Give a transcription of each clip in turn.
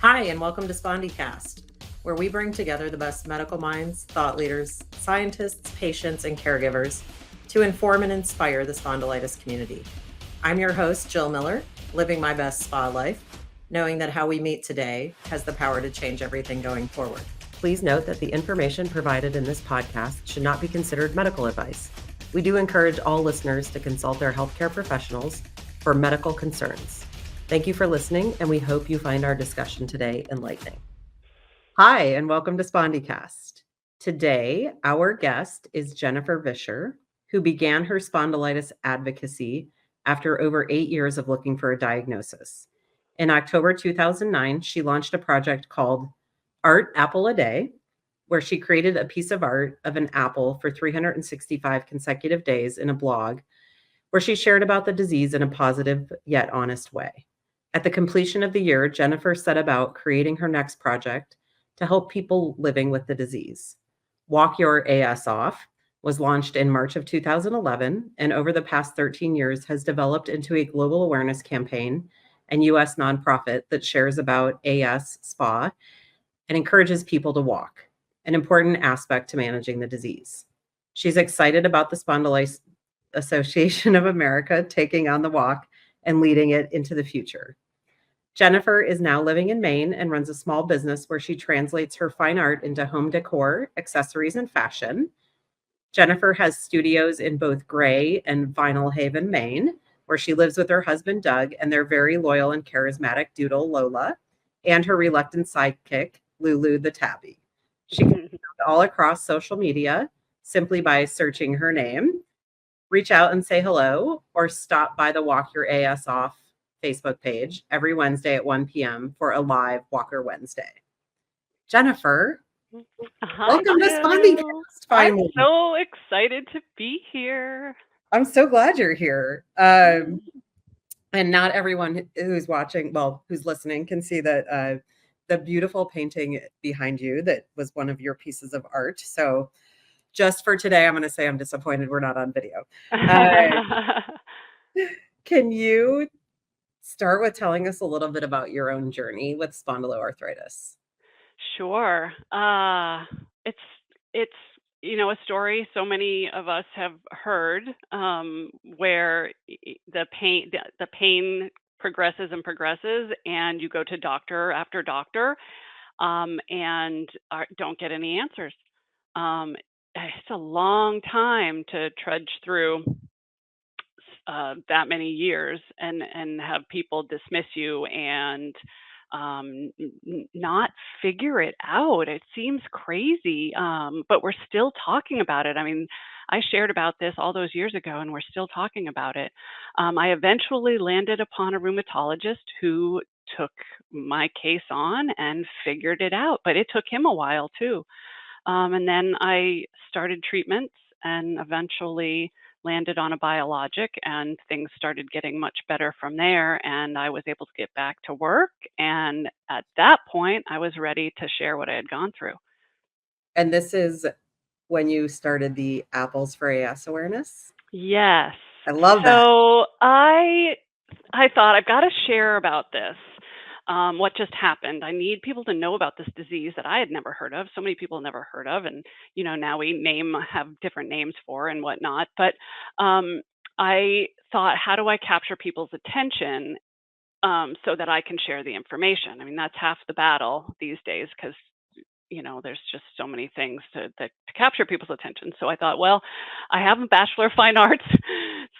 Hi, and welcome to SpondyCast, where we bring together the best medical minds, thought leaders, scientists, patients, and caregivers to inform and inspire the spondylitis community. I'm your host, Jill Miller, living my best spa life, knowing that how we meet today has the power to change everything going forward. Please note that the information provided in this podcast should not be considered medical advice. We do encourage all listeners to consult their healthcare professionals for medical concerns. Thank you for listening, and we hope you find our discussion today enlightening. Hi, and welcome to SpondyCast. Today, our guest is Jennifer Visscher, who began her spondylitis advocacy after over 8 years of looking for a diagnosis. In October 2009, she launched a project called Art Apple a Day, where she created a piece of art of an apple for 365 consecutive days in a blog, where she shared about the disease in a positive yet honest way. At the completion of the year, Jennifer set about creating her next project to help people living with the disease. Walk Your AS Off was launched in March of 2011, and over the past 13 years has developed into a global awareness campaign and U.S. nonprofit that shares about AS SPA and encourages people to walk, an important aspect to managing the disease. She's excited about the Spondylitis Association of America taking on the walk and leading it into the future. Jennifer is now living in Maine and runs a small business where she translates her fine art into home decor, accessories, and fashion. Jennifer has studios in both Gray and Vinyl Haven, Maine, where she lives with her husband, Doug, and their very loyal and charismatic doodle, Lola, and her reluctant sidekick, Lulu the Tabby. She can be found all across social media simply by searching her name. Reach out and say hello, or stop by the Walk Your AS Off Facebook page every Wednesday at 1 p.m. for a live Walker Wednesday. Jennifer, Hi, welcome to Jill. SpondyCast I'm finally. so excited to be here. I'm so glad you're here. And not everyone who's watching, well, who's listening, can see that the beautiful painting behind you that was one of your pieces of art. So just for today, I'm going to say I'm disappointed we're not on video. Can you start with telling us a little bit about your own journey with spondyloarthritis? Sure. It's a story so many of us have heard, where the pain progresses and progresses, and you go to doctor after doctor, and don't get any answers. It's a long time to trudge through that many years and have people dismiss you and not figure it out. It seems crazy, but we're still talking about it. I mean, I shared about this all those years ago, and we're still talking about it. I eventually landed upon a rheumatologist who took my case on and figured it out, but it took him a while too. And then I started treatments and eventually landed on a biologic, and things started getting much better from there. And I was able to get back to work. And at that point, I was ready to share what I had gone through. And this is when you started the Apples for AS awareness? Yes. I love that. So I thought I've got to share about this. What just happened. I need people to know about this disease that I had never heard of. So many people had never heard of, and now we have different names for and whatnot. But I thought, how do I capture people's attention, so that I can share the information? I mean, that's half the battle these days, because there's just so many things to capture people's attention. So I thought, well, I have a Bachelor of Fine Arts,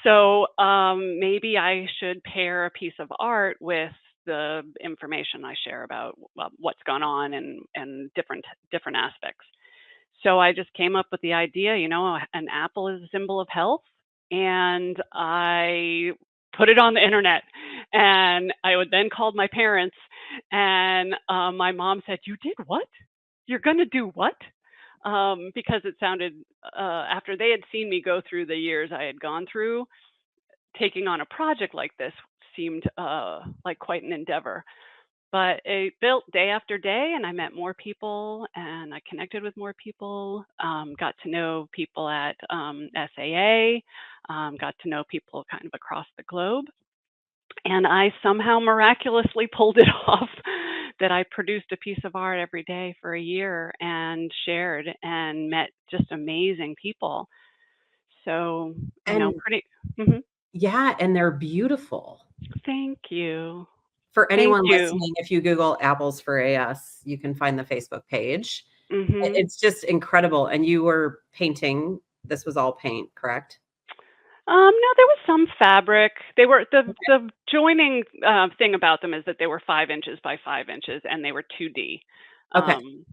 so maybe I should pair a piece of art with the information I share about what's gone on and different aspects. So I just came up with the idea, an apple is a symbol of health, and I put it on the internet. And I would then called my parents, and my mom said, "You did what? You're going to do what?" Because it sounded, after they had seen me go through the years I had gone through, taking on a project like this seemed like quite an endeavor. But it built day after day, and I met more people, and I connected with more people, got to know people at SAA, got to know people kind of across the globe. And I somehow miraculously pulled it off that I produced a piece of art every day for a year and shared and met just amazing people. So, And pretty. Mhm. yeah, and they're beautiful. Thank you. For Thank anyone you. listening, if you Google apples for AS, you can find the Facebook page. Mhm. It's just incredible, and you were painting this was all paint, correct? No, there was some fabric. They were Okay. the joining thing about them is that they were 5 inches by 5 inches, and they were 2D. Okay. Um,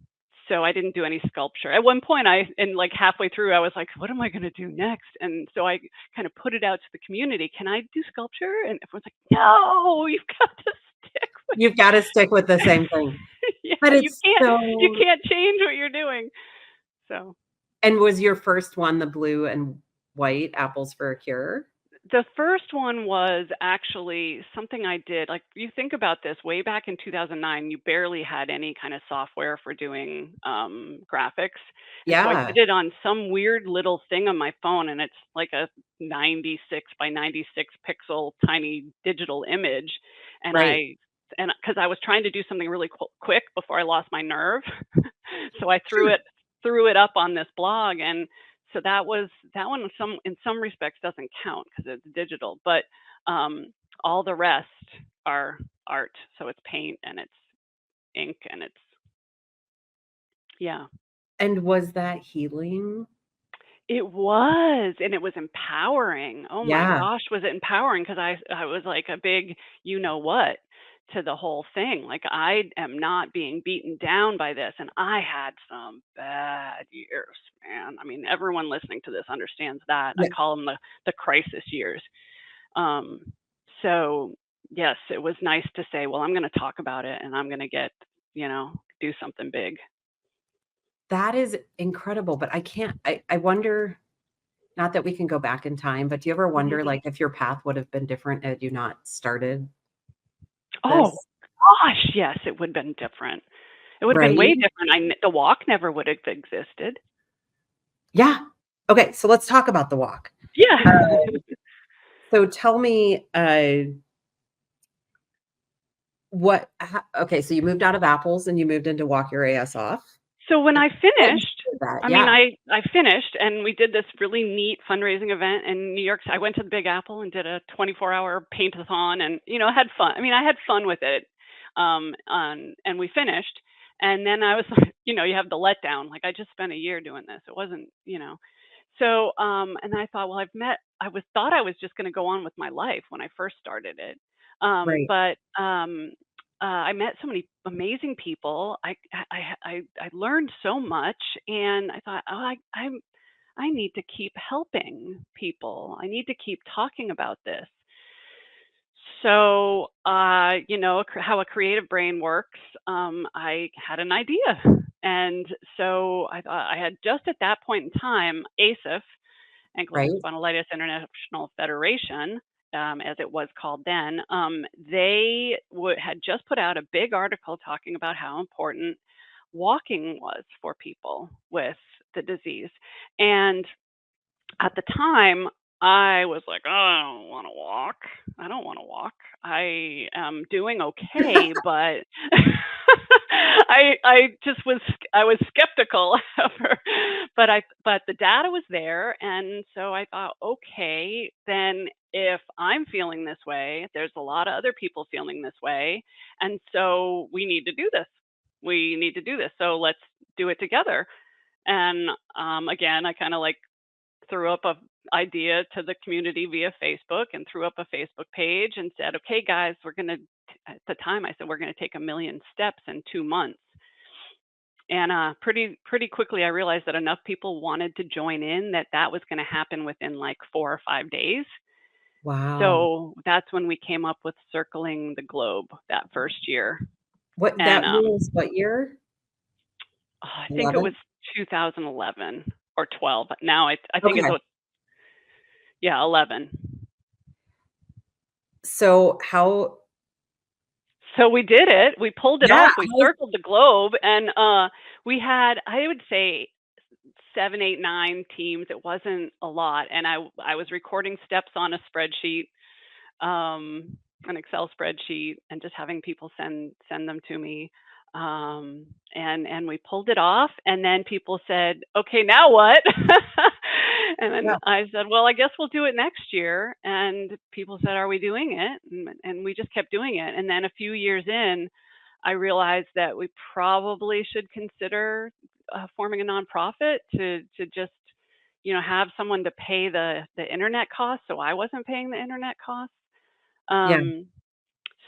so I didn't do any sculpture. At one point, and like halfway through, I was like, "What am I going to do next?" And so I kind of put it out to the community. Can I do sculpture? And everyone's like, "No, you've got to stick with." You've gotta stick with the same thing. Yeah, But you it's can't you so can't change what you're doing. So. and was your first one the blue and white apples for a cure? The first one was actually something I did. Like, you think about this, way back in 2009, you barely had any kind of software for doing graphics. And so I Yeah, did it on some weird little thing on my phone, and it's like a 96 by 96 pixel tiny digital image. And right. because I was trying to do something really quick before I lost my nerve, so I threw Sure. it up on this blog. And so that one in some respects doesn't count because it's digital, but um, all the rest are art. So it's paint and it's ink and it's, yeah. And was that healing? It was, and it was empowering. Oh my Yeah, gosh, was it empowering? Because I was like a big you know what to the whole thing. Like, I am not being beaten down by this, and I had some bad years, man. I mean, everyone listening to this understands that. I yeah. call them the crisis years. Um, so yes, it was nice to say, well, I'm going to talk about it, and I'm going to do something big. That is incredible, but I wonder not that we can go back in time, but do you ever wonder, Mhm. like, if your path would have been different had you not started Oh this? gosh, yes, it would have been different. It would have been way Right? different. The walk never would have existed. Yeah. Okay, so let's talk about the walk. Yeah. Uh, so tell me, okay, so you moved out of apples and you moved into Walk Your Ass Off. So when I Walk me finished, through that, I mean, yeah, I finished, and we did this really neat fundraising event in New York. I went to the Big Apple and did a 24-hour paint-a-thon, and had fun. I mean, I had fun with it. And we finished, and then I was like, you have the letdown. Like, I just spent a year doing this. It wasn't. So, and I thought, well, thought I was just going to go on with my life when I first started it. right. But I met so many amazing people. I learned so much, and I thought, oh, I need to keep helping people. I need to keep talking about this. So, how a creative brain works, I had an idea. And so I thought, I had just at that point in time, ASIF, Ankylosing Right? Spondylitis International Federation, as it was called then, they had just put out a big article talking about how important walking was for people with the disease. And at the time, I was like, "Oh, I don't want to walk. I don't want to walk. I am doing okay," but I was skeptical of her. But the data was there, and so I thought, okay, then if I'm feeling this way, there's a lot of other people feeling this way, and so we need to do this. We need to do this. So let's do it together. And again, I kind of like threw up a idea to the community via Facebook and threw up a Facebook page and said, "Okay, guys, at the time I said we're gonna take 1,000,000 steps in 2 months." And pretty quickly, I realized that enough people wanted to join in that was going to happen within like 4 or 5 days. Wow. So that's when we came up with circling the globe that first year. What And that was what year? I think it 11? was 2011 or 12. Now I think it's Okay. yeah, 11. So how So we did it. We pulled it yeah, off. We circled the globe, and we had, I would say, 7, 8, 9 teams. It wasn't a lot, and I was recording steps on a spreadsheet. an Excel spreadsheet and just having people send them to me. And we pulled it off, and then people said, "Okay, now what?" And then Yeah. I said, "Well, I guess we'll do it next year." And people said, "Are we doing it?" And we just kept doing it. And then a few years in, I realized that we probably should consider forming a nonprofit to just have someone to pay the internet costs, so I wasn't paying the internet costs. Yeah. Um,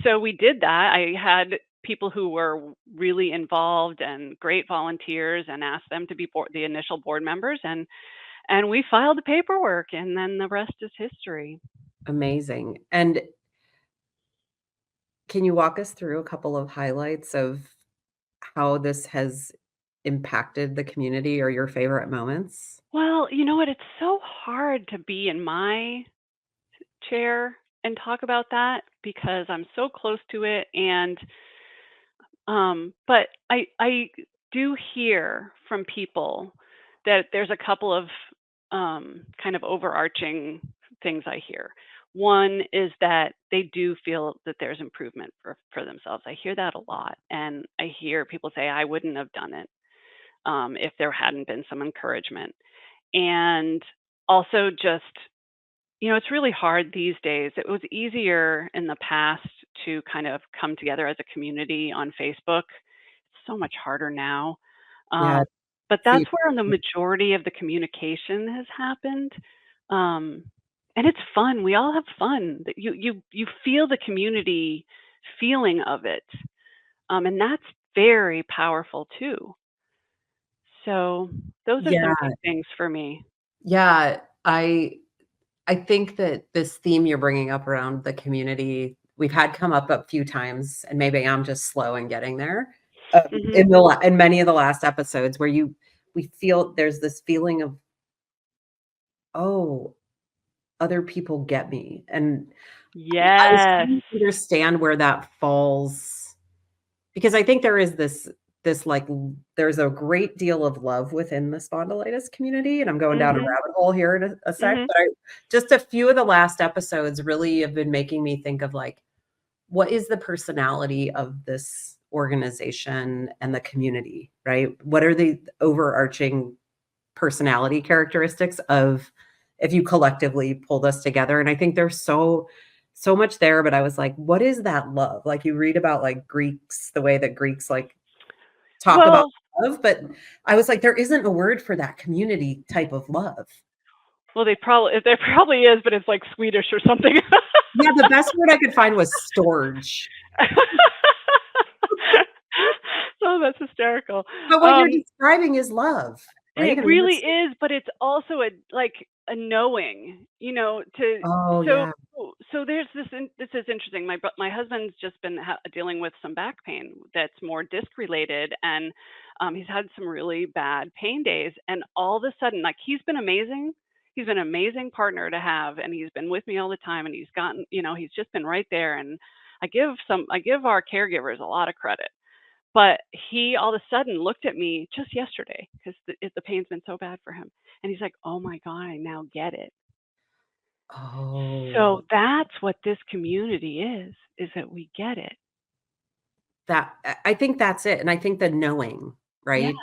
so we did that. I had people who were really involved and great volunteers, and asked them to be the initial board members, and we filed the paperwork, and then the rest is history. Amazing. And can you walk us through a couple of highlights of how this has impacted the community or your favorite moments? Well, you know what? It's so hard to be in my chair and talk about that because I'm so close to it. And but I do hear from people that there's a couple of kind of overarching things I hear. One is that they do feel that there's improvement for themselves. I hear that a lot, and I hear people say, "I wouldn't have done it if there hadn't been some encouragement." And also, just it's really hard these days. It was easier in the past to kind of come together as a community on Facebook. It's so much harder now. Yeah. Um, but So that's you where the majority of the communication has happened. Um, and it's fun. We all have fun. You feel the community feeling of it. And that's very powerful too. So those are some Yeah. big things for me. Yeah. I think that this theme you're bringing up around the community, we've had come up a few times, and maybe I'm just slow in getting there. Hmm. In many of the last episodes where we feel there's this feeling of, oh, other people get me. And I was Yes. trying to understand where that falls because I think there is this like there's a great deal of love within the spondylitis community, and I'm going down a Mhm. rabbit hole here in a sec, Mhm. but just a few of the last episodes really have been making me think of like, what is the personality of this organization and the community, right? What are the overarching personality characteristics of if you collectively pulled us together? And I think there's so much there, but I was like, what is that love? Like you read about like Greeks, the way that Greeks like talk about Well love, but I was like, there isn't a word for that community type of love. they probably there probably is, but it's like Swedish or something. Yeah, the best word I could find was storge. Oh, that's hysterical. But what you're Um, describing is love, right? it I mean, really that's is, but it's also a knowing, to oh, so yeah. so there's this is interesting. My husband's just been dealing with some back pain that's more disc related, and he's had some really bad pain days, and all of a sudden, like, he's been amazing. He's been an amazing partner to have, and he's been with me all the time, and he's just been right there. And I give our caregivers a lot of credit, but he all of a sudden looked at me just yesterday because the pain's been so bad for him. And he's like, "Oh my God, I now get it." So Oh, that's what this community is that we get it. that I think that's it, and I think the knowing, Yeah. right?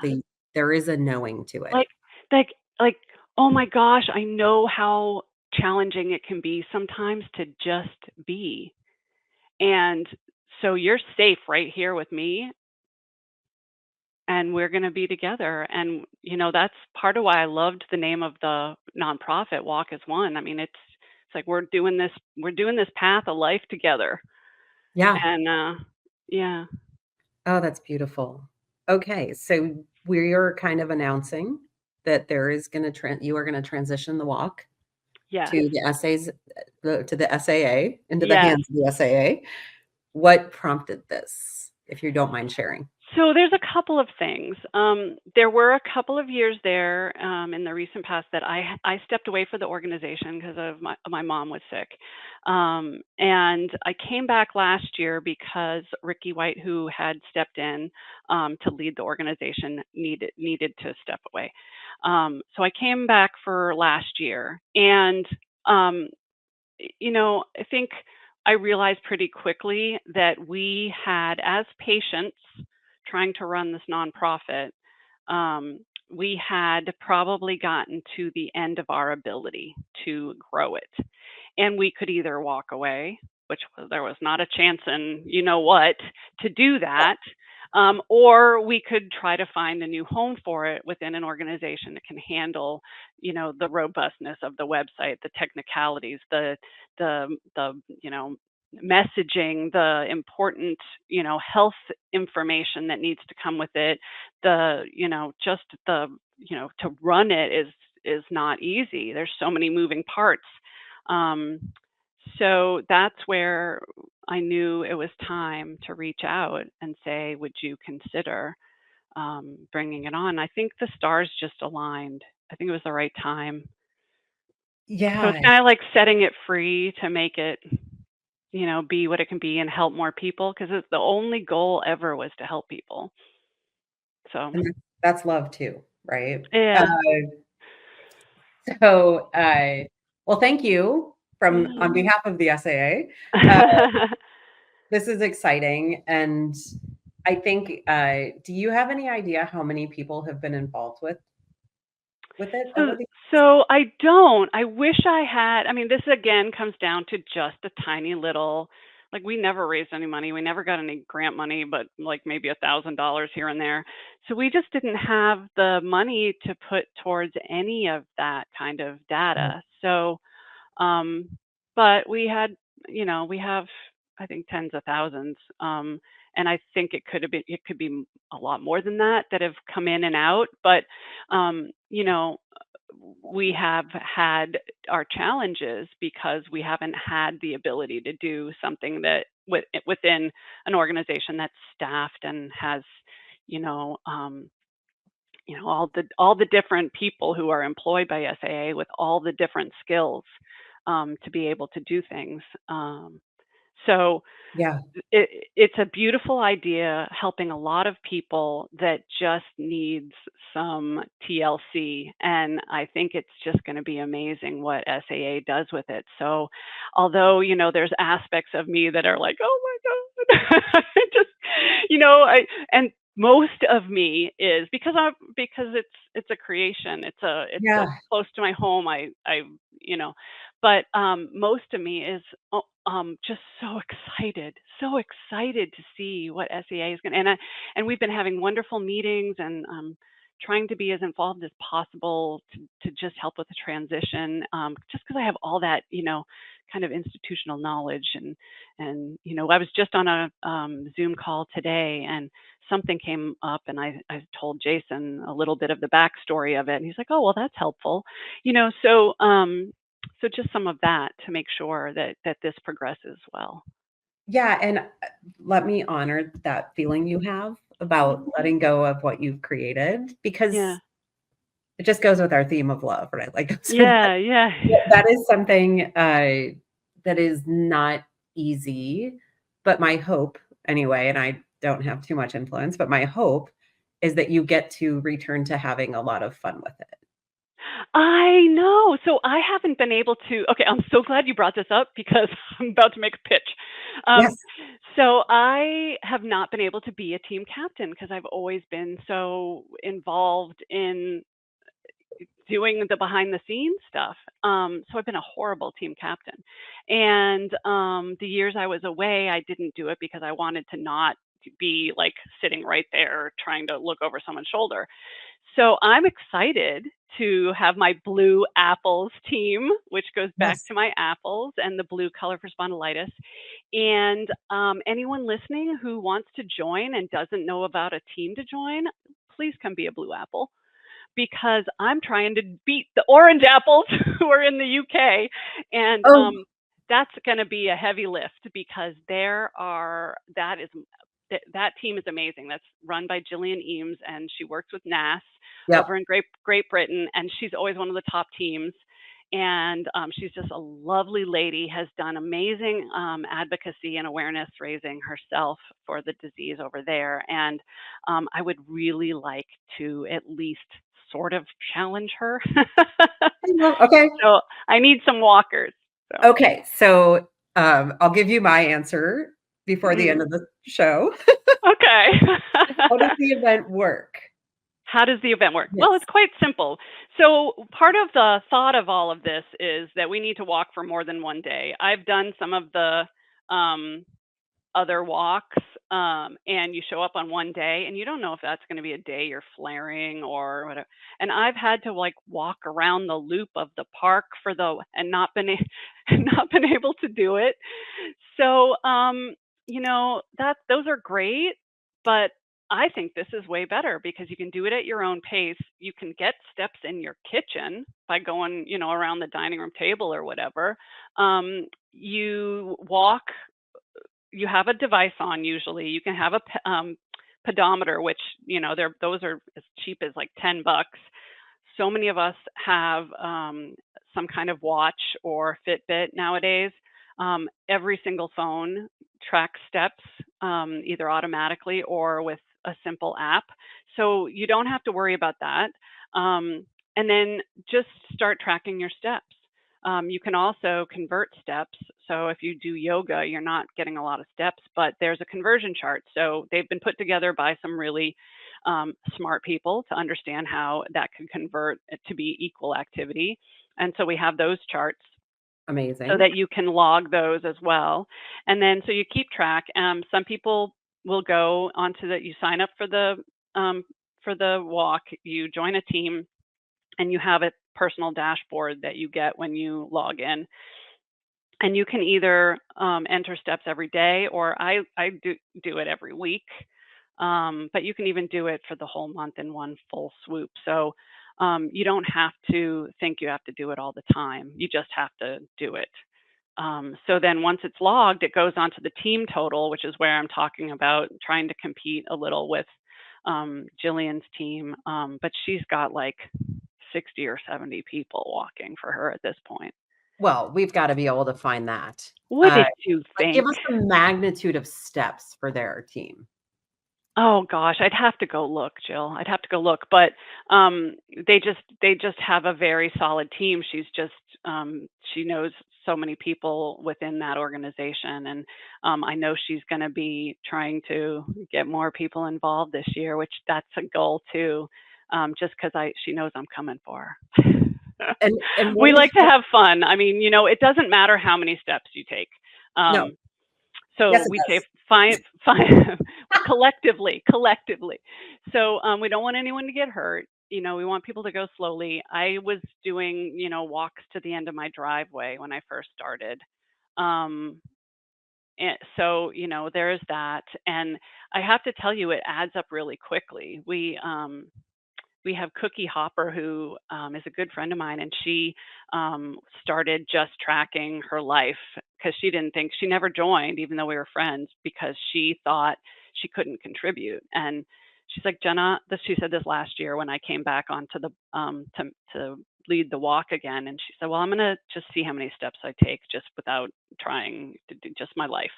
There is a knowing to it. Like, like, like, oh my gosh, I know how challenging it can be sometimes to just be. And so you're safe right here with me, and we're going to be together. And that's part of why I loved the name of the nonprofit, Walk as One. I mean, it's like we're doing this path of life together. Yeah. And yeah. Oh, that's beautiful. Okay, so we're kind of announcing that there is gonna you are gonna transition the walk Yes. to the essays, to the SAA, into the Yes. hands of the SAA. What prompted this, if you don't mind sharing? So there's a couple of things. There were a couple of years there in the recent past that I stepped away for the organization because of my mom was sick, and I came back last year because Ricky White, who had stepped in to lead the organization, needed to step away. So I came back for last year, and I think I realized pretty quickly that we had, as patients trying to run this nonprofit, um, we had probably gotten to the end of our ability to grow it. And we could either walk away, which there was not a chance in you know what to do that, or we could try to find a new home for it within an organization that can handle, the robustness of the website, the technicalities, the messaging, the important, health information that needs to come with it, just to run it is not easy. There's so many moving parts. Um, so that's where I knew it was time to reach out and say, would you consider bringing it on? I think the stars just aligned. I think it was the right time. So it's Yeah. kind of like setting it free to make it, be what it can be and help more people, because it's the only goal ever was to help people. So, And that's love too, right? Uh, yeah. so, well, thank you from Yeah. on behalf of the SAA. Uh, this is exciting, and I think, do you have any idea how many people have been involved with it So over the so I don't. I wish I had. I mean, this again comes down to just a tiny little, like, we never raised any money. We never got any grant money, but like maybe $1,000 here and there. So we just didn't have the money to put towards any of that kind of data. So, um, but we have, I think, tens of thousands. And I think it could be a lot more than that have come in and out. But, um, you know, we have had our challenges because we haven't had the ability to do something that within an organization that's staffed and has, you know, um, all the different people who are employed by SAA with all the different skills to be able to do things. So Yeah, it's a beautiful idea, helping a lot of people that just needs some TLC, and I think it's just going to be amazing what SAA does with it. So, although there's aspects of me that are like, oh my god, just I and most of me is because it's a creation. It's a yeah, close to my home. You know, but most of me is just so excited to see what SEA is going to, and we've been having wonderful meetings and trying to be as involved as possible to just help with the transition, just because I have all that, kind of institutional knowledge. And I was just on a Zoom call today, and something came up, and I told Jason a little bit of the backstory of it, and he's like, oh, well, that's helpful. So just some of that to make sure that this progresses well. yeah, and, let me honor that feeling you have about Mhm. letting go of what you've created, Yeah. because it just goes with our theme of love, right? Like, so Yeah, yeah. that is something, that is not easy, but my hope anyway, and I don't have too much influence, but my hope is that you get to return to having a lot of fun with it. I know. So I haven't been able to. Okay, I'm so glad you brought this up because I'm about to make a pitch. Um, Yes. so I have not been able to be a team captain because I've always been so involved in doing the behind the scenes stuff. So I've been a horrible team captain. And the years I was away, I didn't do it because I wanted to not be like sitting right there trying to look over someone's shoulder. So I'm excited to have my blue apples team, which goes back Yes. to my apples and the blue color for spondylitis. And anyone listening who wants to join and doesn't know about a team to join, please come be a blue apple, because I'm trying to beat the orange apples who are in the UK. And Oh, that's going to be a heavy lift because that team is amazing. That's run by Gillian Eames, and she works with NAS over yep. in Great Britain, and she's always one of the top teams. And she's just a lovely lady, has done amazing advocacy and awareness raising herself for the disease over there. And I would really like to at least sort of challenge her. I know, okay. So I need some walkers. So Okay, so, I'll give you my answer before the end Mhm. of the show. Okay. How does the event work? How does the event work? Well, it's Yes. quite simple. So, part of the thought of all of this is that we need to walk for more than one day. I've done some of the um, other walks, and you show up on one day and you don't know if that's going to be a day you're flaring or whatever. And I've had to like walk around the loop of the park for the and not been and not been able to do it. So, that those are great, but I think this is way better because you can do it at your own pace. You can get steps in your kitchen by going, around the dining room table or whatever. You walk, you have a device on usually. You can have a pedometer, which, those are as cheap as like $10. So many of us have some kind of watch or Fitbit nowadays. Every single phone tracks steps, either automatically or with a simple app. So you don't have to worry about that. And then just start tracking your steps. You can also convert steps. So if you do yoga, you're not getting a lot of steps, but there's a conversion chart. So they've been put together by some really smart people to understand how that can convert it to be equal activity. And so we have those charts so Amazing. that you can log those as well. And then so you keep track. Some people will go onto you sign up for the walk, you join a team, and you have a personal dashboard that you get when you log in. And you can either enter steps every day, or I do it every week. But you can even do it for the whole month in one full swoop. So you don't have to think you have to do it all the time. You just have to do it. So then once it's logged, it goes onto the team total, which is where I'm talking about trying to compete a little with Jillian's team. But she's got like 60 or 70 people walking for her at this point. Well, we've gotta be able to find that. What Uh, did you but give think? us the magnitude of steps for their team. Oh gosh, I'd have to go look, Jill. I'd have to go look, but um, they just have a very solid team. She knows so many people within that organization, and I know she's going to be trying to get more people involved this year, which that's a goal too. Just because she knows I'm coming for her. And what We is like to have fun. I mean, it doesn't matter how many steps you take. no. Um, so Yes, it we say does. fine, collectively. So we don't want anyone to get hurt. We want people to go slowly. I was doing, walks to the end of my driveway when I first started. Um, and so, there is that. And I have to tell you, it adds up really quickly. We have Cookie Hopper, who is a good friend of mine, and she started just tracking her life because she didn't think she never joined, even though we were friends, because she thought she couldn't contribute. And she's like, Jenna, she said this last year when I came back onto the to lead the walk again, and she said, well, I'm gonna just see how many steps I take just without trying to do just my life.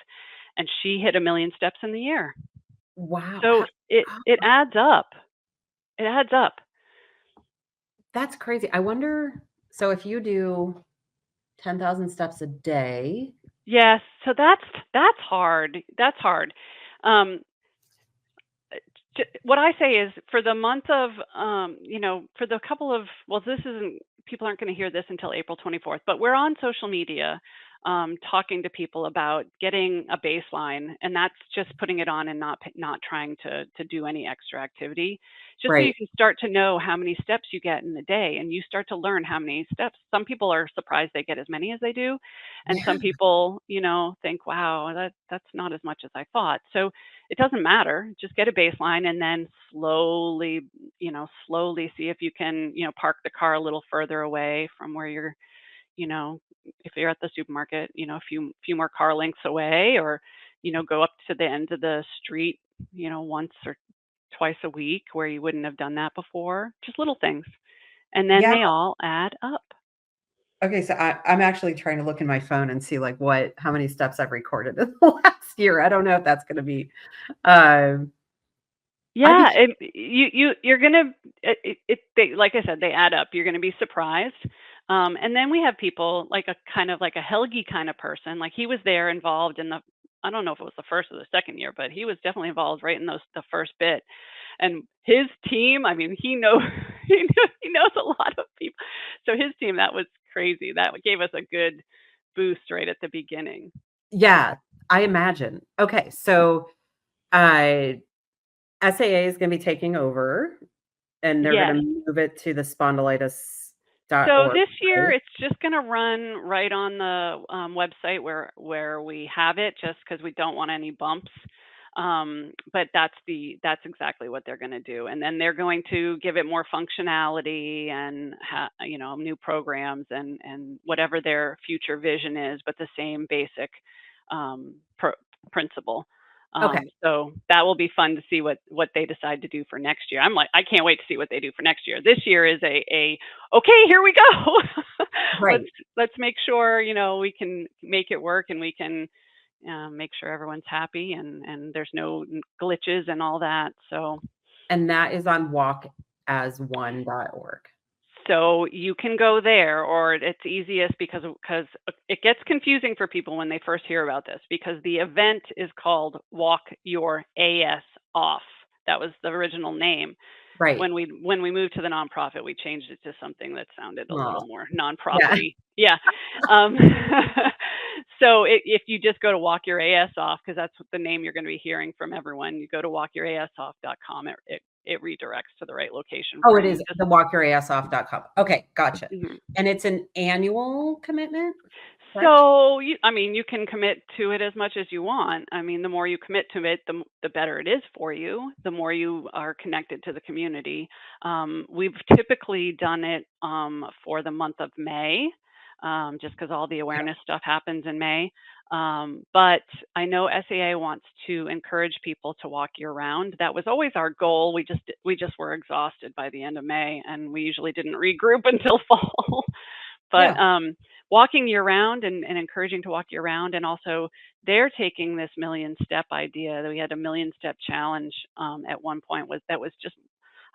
And she hit 1 million steps in the year. Wow. So it adds up. It adds up. That's crazy. I wonder, so if you do 10,000 steps a day. Yes, so that's hard. That's hard. Um, what I say is for the month of, for the couple of, well, this isn't, people aren't going to hear this until April 24th, but we're on social media talking to people about getting a baseline, and that's just putting it on and not trying to do any extra activity, just so you Right. can start to know how many steps you get in the day, and you start to learn how many steps. Some people are surprised they get as many as they do, and Yeah. some people, think, wow, that's not as much as I thought. So it doesn't matter. Just get a baseline and then slowly see if you can, park the car a little further away from where you're, you know, if you're at the supermarket, a few more car lengths away, or, go up to the end of the street, once or twice a week where you wouldn't have done that before. Just little things. And then Yeah. they all add up. Okay, so I'm actually trying to look in my phone and see like how many steps I've recorded in the last year. I don't know if that's gonna be um I Yeah, became you're gonna they like I said, they add up. You're gonna be surprised. And then we have people like a kind of like a Helgi kind of person. Like he was there involved in the, I don't know if it was the first or the second year, but he was definitely involved right in the first bit. And his team, I mean, he knows he knows a lot of people. So his team, that was crazy. That gave us a good boost right at the beginning. Yeah, I imagine. Okay, so uh, SAA is going to be taking over, and they're going Yes. to move it to the So spondylitis.org, this year, right? it's just going to run right on the website where we have it, just because we don't want any bumps. But that's exactly what they're going to do, and then they're going to give it more functionality and new programs and whatever their future vision is, but the same basic principle. Okay. So that will be fun to see what they decide to do for next year. I'm like, I can't wait to see what they do for next year. This year is a okay, here we go. let's Right. let's make sure we can make it work, and we can make sure everyone's happy, and there's no glitches and all that. And that is on walkasone.org. So you can go there, or it's easiest because it gets confusing for people when they first hear about this, because the event is called Walk Your AS Off. That was the original name. Right. When we moved to the nonprofit, we changed it to something that sounded a Oh, little more yeah. nonprofity. Yeah. Um, so if you just go to Walk Your AS Off, because that's what the name you're going to be hearing from everyone, you go to walkyouroff.com. It redirects to the right location Oh, for it you. is the walkyoursOff.com. Okay, gotcha. Mhm. And it's an annual commitment, correct? So I mean, you can commit to it as much as you want. I mean, the more you commit to it, the better it is for you. The more you are connected to the community. We've typically done it for the month of May, just because all the Yep. awareness stuff happens in May. But I know SAA wants to encourage people to walk year round. That was always our goal. We just were exhausted by the end of May, and we usually didn't regroup until fall. But Yeah. walking year round and encouraging to walk year round, and also they're taking this million step idea. That we had a million step challenge at one point, was just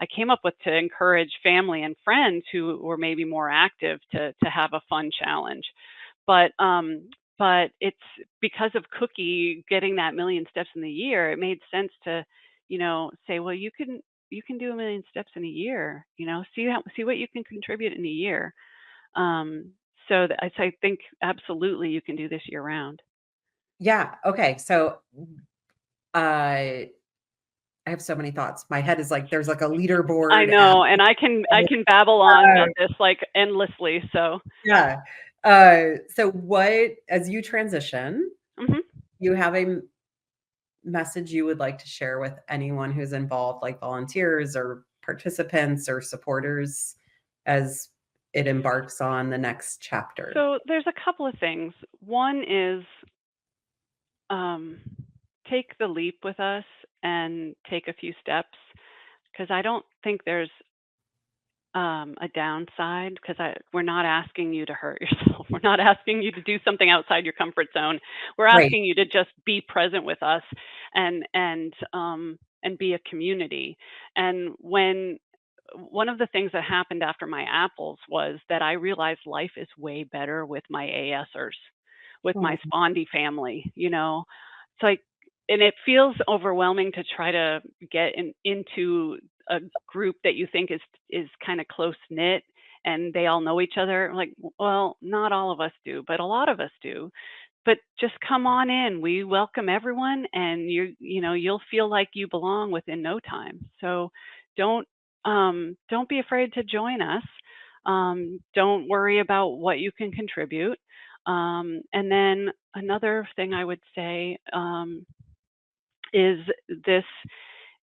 I came up with, to encourage family and friends who were maybe more active to have a fun challenge. But it's because of Cookie getting that million steps in the year, it made sense to say, well, you can do a million steps in a year. See what you can contribute in a year. um, so I think absolutely you can do this year round. Yeah. Okay. So I have so many thoughts. My head is like there's like a I leaderboard and know, and I can babble on about this like endlessly. So yeah. So what as you transition, mhm. you have a message you would like to share with anyone who's involved, like volunteers or participants or supporters, as it embarks on the next chapter? So there's a couple of things. One is, um, take the leap with us and take a few steps, because I don't think there's a downside, because we're not asking you to hurt yourself. We're not asking you to do something outside your comfort zone. We're Right. asking you to just be present with us and be a community. And when one of the things that happened after my apples was that I realized life is way better with my ASers, with my Oh, spondy family. It's like, and it feels overwhelming to try to get into a group that you think is kind of close knit and they all know each other. Like, well, not all of us do, but a lot of us do. But just come on in. We welcome everyone, and you'll feel like you belong within no time. So don't don't be afraid to join us. Don't worry about what you can contribute. And then another thing I would say, is this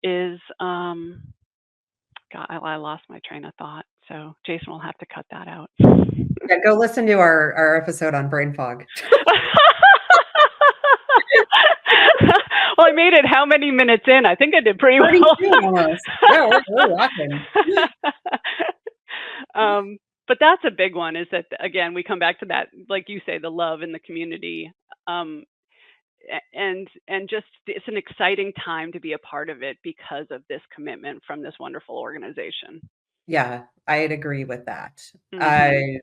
is God, I lost my train of thought. So Jason will have to cut that out. yeah, go listen to our episode on brain fog. Well, I made it how many minutes in? I think I did pretty well. 32 almost. Yeah, we're rocking. um, but that's a big one, is that, again, we come back to that, like you say, the love in the community. Um, and just, it's an exciting time to be a part of it because of this commitment from this wonderful organization. Yeah, I'd agree with that. Hmm. I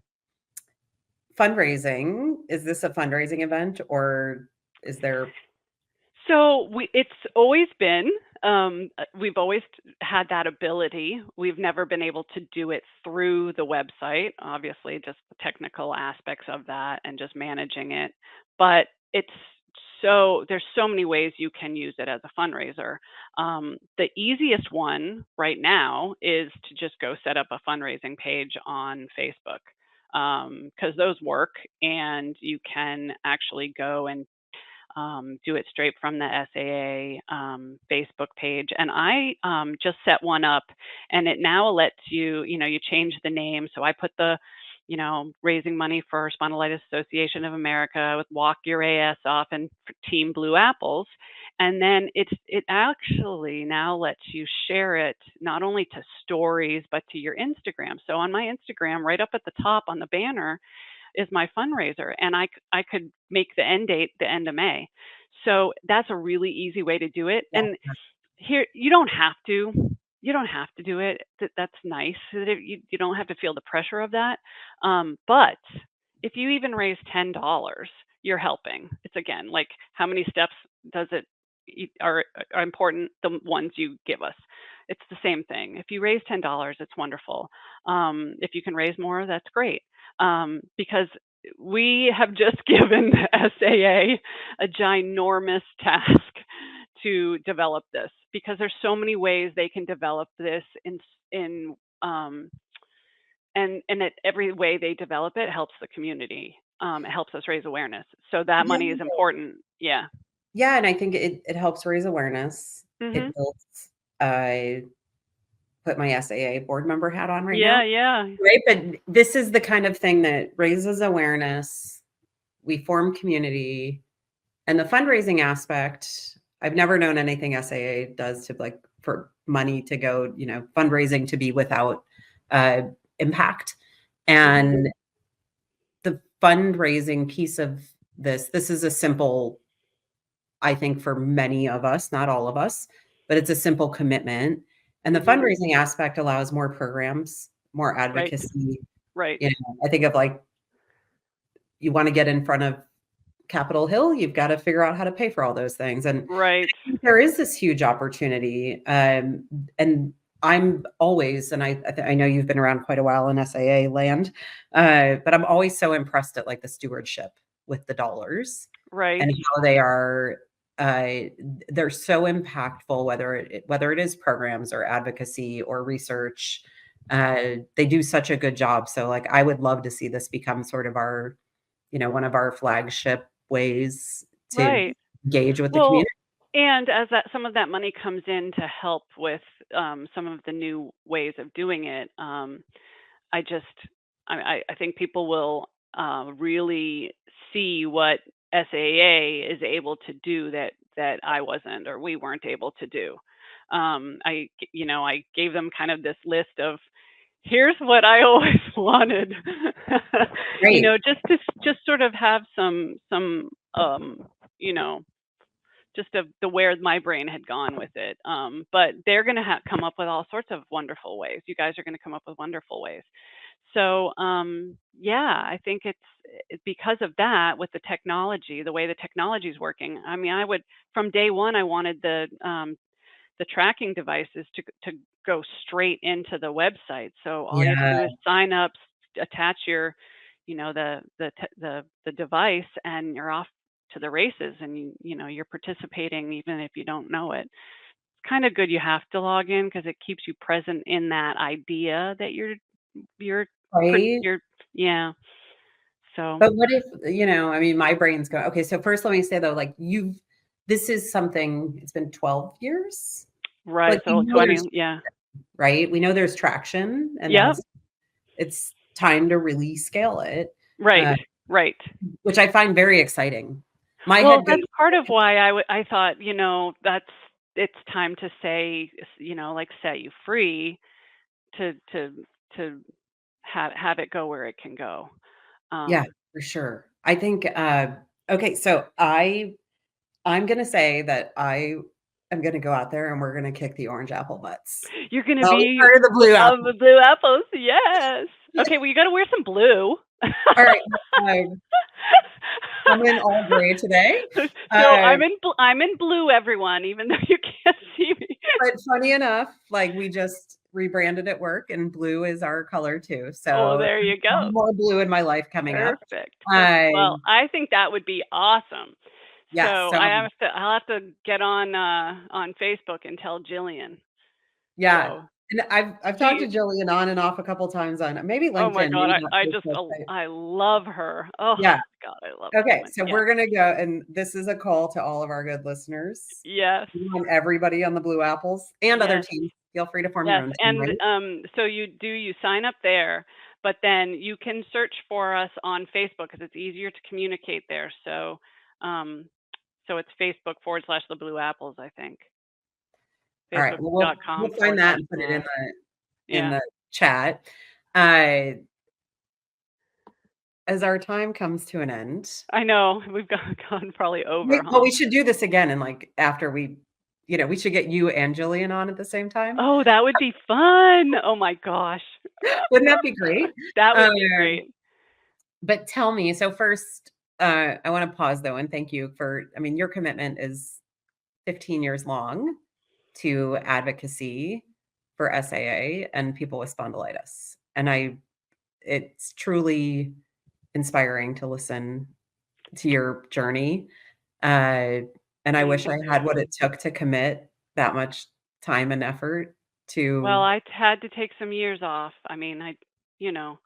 fundraising, is this a fundraising event or is there? So it's always been, we've always had that ability. We've never been able to do it through the website, obviously, just the technical aspects of that and just managing it. But it's there's so many ways you can use it as a fundraiser. The easiest one right now is to just go set up a fundraising page on Facebook, because those work and you can actually go and do it straight from the SAA Facebook page. And I just set one up, and it now lets you, you change the name. So I put the, raising money for Spondylitis Association of America with Walk Your AS Off and Team Blue Apples. And then it actually now lets you share it not only to stories, but to your Instagram. So on my Instagram, right up at the top on the banner, is my fundraiser, and I could make the end date the end of May. So that's a really easy way to do it. Yeah. And here, you don't have to do it. That's nice. You don't have to feel the pressure of that. But if you even raise $10, you're helping. It's, again, like, how many steps does it are important? The ones you give us. It's the same thing. If you raise $10, it's wonderful. If you can raise more, that's great. Because we have just given the SAA a ginormous task to develop this, because there's so many ways they can develop this in and at every way they develop it helps the community. It helps us raise awareness. So that Yeah. money is important. Yeah. Yeah, and I think it helps raise awareness. Mhm. It builds, I put my SAA board member hat on right Yeah, now, yeah. right? But this is the kind of thing that raises awareness. We form community, and the fundraising aspect, I've never known anything SAA does to, like, for money to go, fundraising to be without uh, impact. Mhm. And the fundraising piece of this is a simple, I think, for many of us, not all of us, but it's a simple commitment. And the Mhm. fundraising aspect allows more programs, more Right. advocacy. Right. I think of, like, you want to get in front of Capitol Hill, you've got to figure out how to pay for all those things. And Right. I think there is this huge opportunity. And I'm always, and I know you've been around quite a while in SAA land, but I'm always so impressed at, like, the stewardship with the dollars Right. and how they are, uh, they're so impactful, whether it is programs or advocacy or research. They do such a good job. So, like, I would love to see this become sort of our, one of our flagship ways to Right. engage with the Well, community. and as some of that money comes in to help with some of the new ways of doing it, I just I think people will really see what SAA is able to do that I wasn't, or we weren't able to do. I gave them kind of this list of, here's what I always wanted. Right. Just sort of have some you know just of the where my brain had gone with it. But they're going to come up with all sorts of wonderful ways. You guys are going to come up with wonderful ways. So yeah, I think it's because of that, with the technology, the way the technology is working. I mean, I would, from day one, I wanted the tracking devices to go straight into the website. So all you have to Yeah. do is sign up, attach your, the device, and you're off to the races. And you're participating even if you don't know it. It's kind of good you have to log in, because it keeps you present in that idea that you're Right. you're yeah. So But what if, I mean, my brain's going, okay, so first let me say though, like, this is something, it's been 12 years. right. Like, we So know there's, 20, yeah. right? We know there's traction, and now Yep. it's time to really scale it, Right. uh, Right. which I find very exciting. My Well, head goes, that's part of why I thought, it's time to say, like, set you free to have it go where it can go. yeah, Um, for sure. I think, okay, so I'm gonna say that I am gonna go out there and we're gonna kick the orange apple butts. You're gonna I'll be be part of the blue of apple. the blue apples, yes. Okay, well, you gotta wear some blue. All right, I'm in all gray today. So Uh, I'm in blue, everyone, even though you can't see me. but funny enough, like, we just rebranded at work, and blue is our color too, Oh, so there you go. more blue in my life coming up. Perfect, perfect. I Well, I think that would be awesome. Yes, So so I'll have to get on Facebook and tell Jillian. yeah, So and I've talked to she Jillian on and off a couple times on maybe oh my LinkedIn, god, maybe not I just Facebook, but I love her. Oh yeah. god, I love that Okay, woman. so Yeah. we're gonna go, and this is a call to all of our good listeners. Yes. We want everybody on the Blue Apples and other Yes. teams. Feel free to form your Yes, own team, and, right? so you sign up there, but then you can search for us on Facebook because it's easier to communicate there. Um, so it's Facebook/ the Blue Apples, I think. All right, well, Facebook.com we'll find forward that slash and put Blue it in Apples. in Yeah, the chat. Uh, as our time comes to an end, I know. We've gone probably over, well, huh? we should do this again, and, like, after we should get you and Jillian on at the same time. Oh, that would be fun. Oh my gosh. Wouldn't that be great? That would be Um, great. but tell me, so first, I wanna pause, though, and thank you for I mean, your commitment is 15 years long to advocacy for SAA and people with spondylitis, and it's truly inspiring to listen to your journey, uh, and I Thank wish I had what you. it took to commit that much time and effort Well, to I had to take some years off. I mean, you know,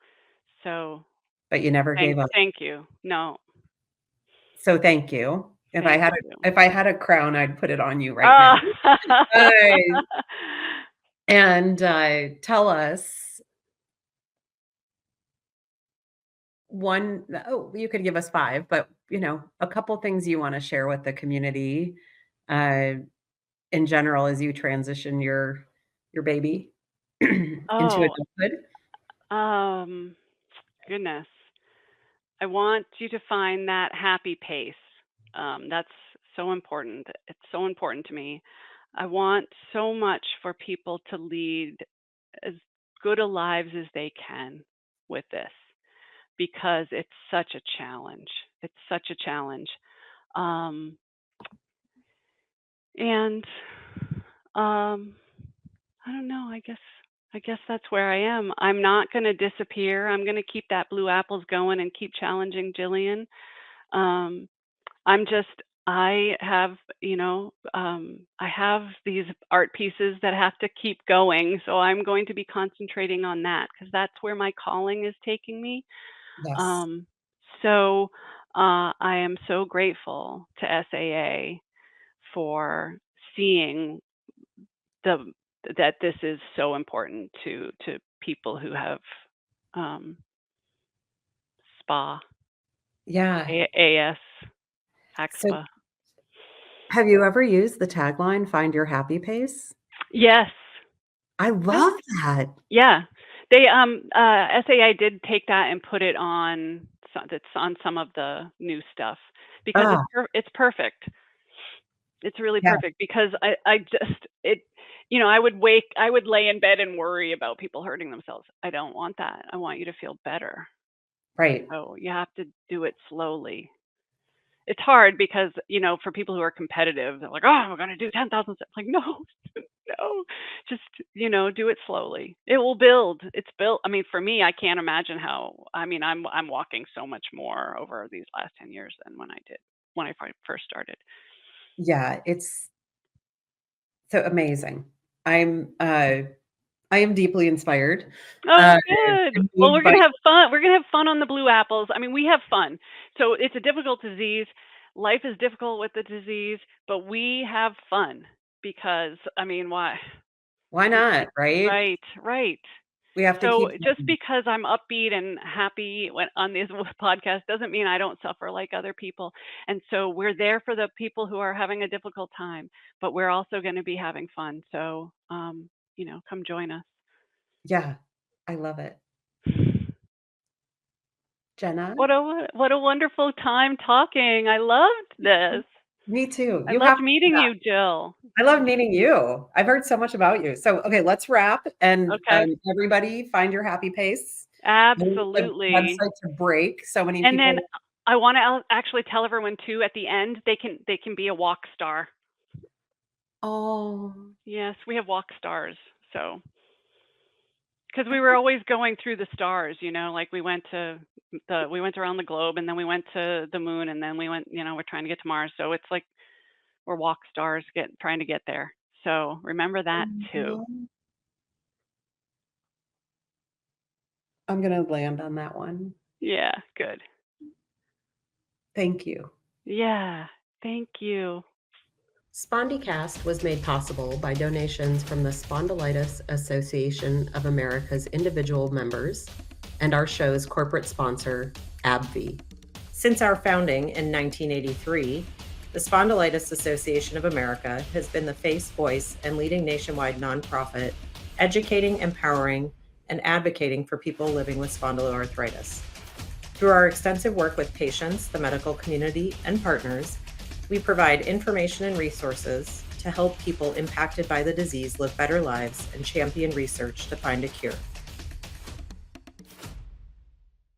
so but you never gave up. thank you. No, So thank you. thank you. If I had a crown, I'd put it on you right now. Ah. Uh, and, tell us you could give us 5, but, a couple things you wanna share with the community, uh, in general as you transition your baby into Oh, adulthood. um, goodness. I want you to find that happy pace. That's so important. It's so important to me. I want so much for people to lead as good a lives as they can with this because it's such a challenge. It's such a challenge. Um, and um, I don't know. I guess that's where I am. I'm not going to disappear. I'm going to keep that blue apples going and keep challenging Jillian. Um, I'm just I have, I have these art pieces that have to keep going, so I'm going to be concentrating on that because that's where my calling is taking me. Yes. Um, so I am so grateful to SAA for seeing the that this is so important to people who have um, SPA, Yeah. AS, So, AXPA. have you ever used the tagline, "Find your happy pace"? Yes. I Yep. love that. Yeah. They SAI did take that and put it on that's on some of the new stuff because Ah, it's perfect. It's really yeah, perfect because I just it I would lay in bed and worry about people hurting themselves. I don't want that. I want you to feel better. right. So you have to do it slowly. It's hard because, for people who are competitive, they're like, "Oh, we're gonna do 10,000 steps." Like, no, no, just, do it slowly. It will build. It's built. I mean, for me, I can't imagine I mean, I'm walking so much more over these last 10 years than when I first started. Yeah, it's so amazing. I'm, I am deeply inspired, Oh, uh, good. and Well, moved by We're gonna have fun on the blue apples. I mean, we have fun. So it's a difficult disease. Life is difficult with the disease, but we have fun because, I mean, why? why not, right? Right, right. We have to So keep just going. because I'm upbeat and happy when on this podcast doesn't mean I don't suffer like other people. And so we're there for the people who are having a difficult time, but we're also going to be having fun. So, come join us. Yeah, I love it. Jenna? What a wonderful time talking. I loved this. Me too. I You have loved to do meeting that. you, Jill. I love meeting you. I've heard so much about you. So, okay, let's wrap and, Okay. everybody find your happy pace. I want the Absolutely. website to break. So many And then people. I wanna actually tell everyone too, at the end, they can be a walk star. Oh, Yes, we have walk stars, so because we were always going through the stars, like we went around the globe, and then we went to the moon, and then we went, we're trying to get to Mars, so it's like we're walk stars trying to get there. So remember that too. mhm. I'm gonna land on that one. Yeah, good. Thank you. Yeah, thank you. SpondyCast was made possible by donations from the Spondylitis Association of America's individual members and our show's corporate sponsor, AbbVie. Since our founding in 1983, the Spondylitis Association of America has been the face, voice, and leading nationwide nonprofit educating, empowering, and advocating for people living with spondyloarthritis. Through our extensive work with patients, the medical community, and partners, we provide information and resources to help people impacted by the disease live better lives and champion research to find a cure.